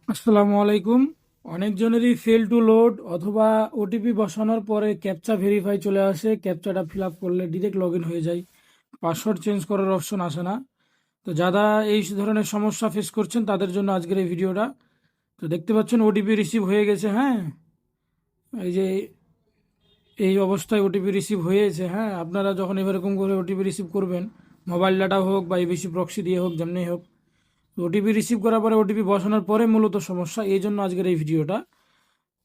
আসসালামু আলাইকুম। অনেকজনেরই fail to load অথবা ওটিপি বসানোর পরে ক্যাপচা ভেরিফাই চলে আসে, ক্যাপচাটা ফিল আপ করলে ডিরেক্ট লগ ইন হয়ে যায়, পাসওয়ার্ড চেঞ্জ করার অপশন আসে না। তো যারা এই ধরনের সমস্যা ফেস করছেন তাদের জন্য আজকের এই ভিডিওটা। তো দেখতে পাচ্ছেন ওটিপি রিসিভ হয়ে গেছে। হ্যাঁ, এই যে এই অবস্থায় ওটিপি রিসিভ হয়েছে। হ্যাঁ, আপনারা যখন এরকম করে ওটিপি রিসিভ করবেন, মোবাইল ডাটা হোক বা এবিসি প্রক্সি দিয়ে হোক, যেমনি হোক, ওটিপি রিসিভ করার পরে ওটিপি বসানোর পরে মূলত সমস্যা, এই জন্য আজকের এই ভিডিওটা।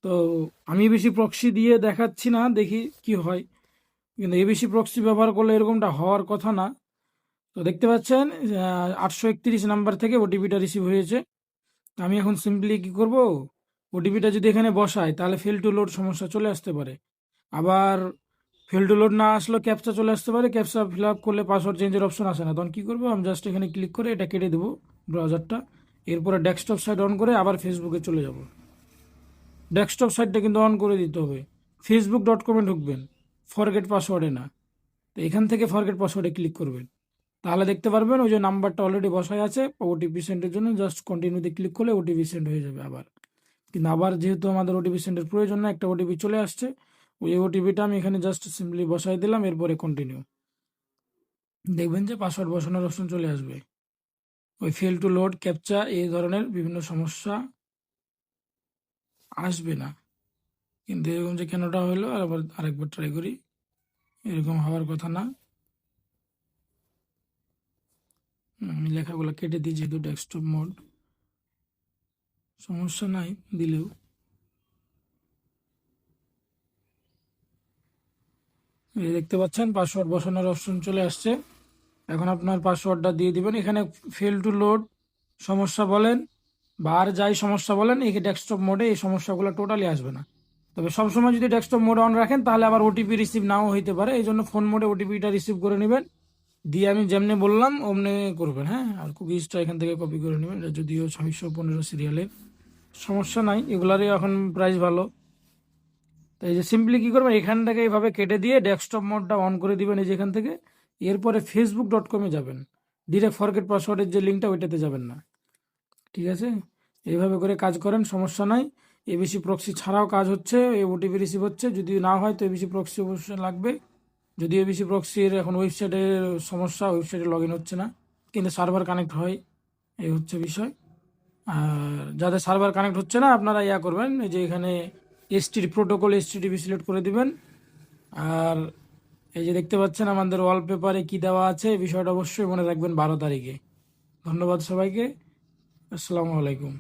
তো আমি বেশি প্রক্সি দিয়ে দেখাচ্ছি না, দেখি কি হয়। কিন্তু এবিসি প্রক্সি ব্যবহার করলে এরকমটা হওয়ার কথা না। তো দেখতে পাচ্ছেন 831 নাম্বার থেকে ওটিপিটা রিসিভ হয়েছে। তো আমি এখন সিম্পলি কি করব, ওটিপিটা যদি এখানে বসাই তাহলে ফেল টু লোড সমস্যা চলে আসতে পারে। আবার ফেল টু লোড না আসলেও ক্যাপচা চলে আসতে পারে, ক্যাপচা ফিল আপ করলে পাসওয়ার্ড চেঞ্জের অপশন আসে না। তখন কী করবো, আমি জাস্ট এখানে ক্লিক করে এটা কেটে দেবো ব্রাউজারটা। এরপরে ডেস্কটপ সাইট অন করে আবার ফেসবুকে চলে যাব। ডেস্কটপ সাইটটা কিন্তু অন করে দিতে হবে। facebook.com-এ ঢুকবেন, ফরগেট পাসওয়ার্ডে না। তো এখান থেকে ফরগেট পাসওয়ার্ডে ক্লিক করবেন, তাহলে দেখতে পারবেন ওই যে নাম্বারটা অলরেডি বসাই আছে ওটিপি সেন্ডের জন্য। জাস্ট কন্টিনিউতে ক্লিক করলে ওটিপি সেন্ড হয়ে যাবে আবার। কিন্তু আবার যেহেতু আমাদের ওটিপি সেন্ডের প্রয়োজন না, একটা ওটিপি চলে আসছে, ওই ওটিপিটা আমি এখানে জাস্ট সিম্পলি বসাই দিলাম, এরপরে কন্টিনিউ। দেখবেন যে পাসওয়ার্ড বসানোর অপশন চলে আসবে। ওই ফেল টু লোড, ক্যাপচা, এই ধরনের বিভিন্ন সমস্যা আসবে না। কিন্তু এরকম যে কেনটা হলো, আর আবার আরেকবার ট্রাই করি। এরকম হওয়ার কথা না। আমি লেখাগুলো কেটে দিই যেহেতু ডেস্কটপ মোড, সমস্যা নাই দিলেও। এই দেখতে পাচ্ছেন পাসওয়ার্ড বসানোর অপশন চলে আসছে। এখন আপনার পাসওয়ার্ডটা দিয়ে দিবেন। এখানে ফেল টু লোড সমস্যা বলেন বা আর যাই সমস্যা বলেন, এই ডেস্কটপ মোডে এই সমস্যাগুলো টোটালি আসবে না। তবে সবসময় যদি ডেস্কটপ মোড অন রাখেন তাহলে আবার ওটিপি রিসিভ নাও হইতে পারে, এই জন্য ফোন মোডে ওটিপিটা রিসিভ করে নেবেন, দিয়ে আমি যেমনি বললাম অমনি করবেন। হ্যাঁ, আর কুকিজটা এখান থেকে কপি করে নেবেন। এটা যদিও 615 সিরিয়ালের, সমস্যা নাই, এগুলারই এখন প্রাইস ভালো। তো এই যে সিম্পলি কী করবেন, এখানটাকে এইভাবে কেটে দিয়ে ডেস্কটপ মোডটা অন করে দিবেন এই যে এখান থেকে। এরপরে facebook.com-এ যাবেন, ডিরেক্ট ফরগেট পাসওয়ার্ডের যে লিঙ্কটা ওইটাতে যাবেন না। ঠিক আছে, এইভাবে করে কাজ করেন, সমস্যা নাই। এবিসি প্রক্সি ছাড়াও কাজ হচ্ছে, এই ওটিপি রিসিভ হচ্ছে। যদি না হয় তো এবিসি প্রক্সি অবশ্যই লাগবে। যদি এবিসি প্রক্সির এখন ওয়েবসাইটের সমস্যা, ওয়েবসাইটে লগ ইন হচ্ছে না, কিন্তু সার্ভার কানেক্ট হয়, এই হচ্ছে বিষয়। আর যাদের সার্ভার কানেক্ট হচ্ছে না, আপনারা ইয়া করবেন, এই যে এখানে এসটিডি প্রোটোকল, এসটিডিপি সিলেক্ট করে দিবেন। আর এই যে দেখতে পাচ্ছেন আমাদের ওয়ালপেপারে কি দেওয়া আছে, এই বিষয়টা অবশ্যই মনে রাখবেন 12 তারিখে। ধন্যবাদ সবাইকে। আসসালামু আলাইকুম।